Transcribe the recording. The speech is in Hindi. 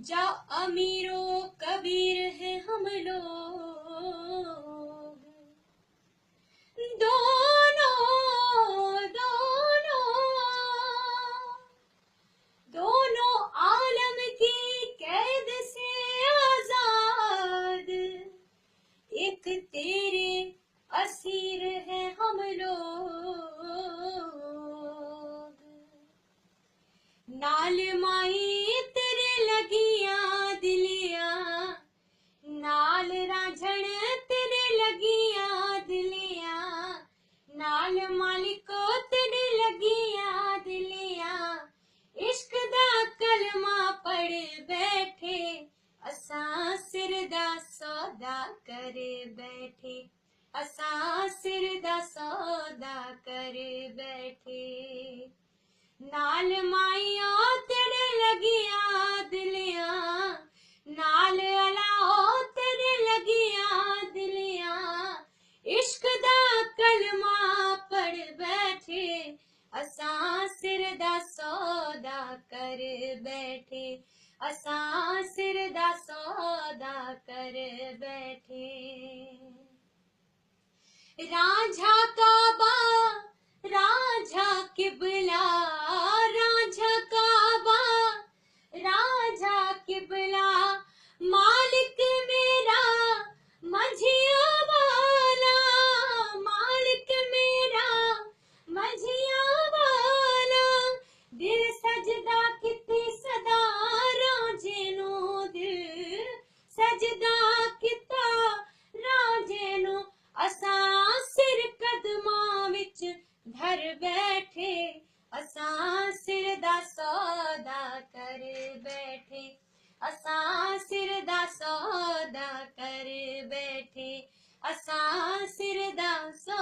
जा अमीरों कबीर है हम लोग, दोनों दोनों दोनों आलम की कैद से आजाद, एक तेरे असीर है हम लोग। नाल माई तेरे लगियां दिलियां, नाल रांझण तेरे लगियां दिलियां, नाल मालिको तेरे लगियां दिलियां। इश्क दा कलमा पढ़ बैठे, असां सिर दा सौदा कर बैठे, असां सिर दा सौदा कर बैठे। नाल माइया तेरे लगियां दिलियां, नाल अलाओ तेरे लगियां दिलियां। इश्क दा कलमा पढ़ बैठे, असां सिर दा सौदा कर बैठे, असां सिर दा सौदा कर बैठे। रांझा काबा रांझा किबला, रांझा काबा रांझा किबला, मालिक मेरा मझिया वाला, मालिक मेरा मझिया वाला। दिल सजदा किती सदा रांझे नो, दिल सजदा किता रांझे नो। असां सिर कदमां विच धर बैठे, असां सिर दा सौदा कर बैठे, असां सिर दा सौदा कर बैठे, असां सिर दा सौदा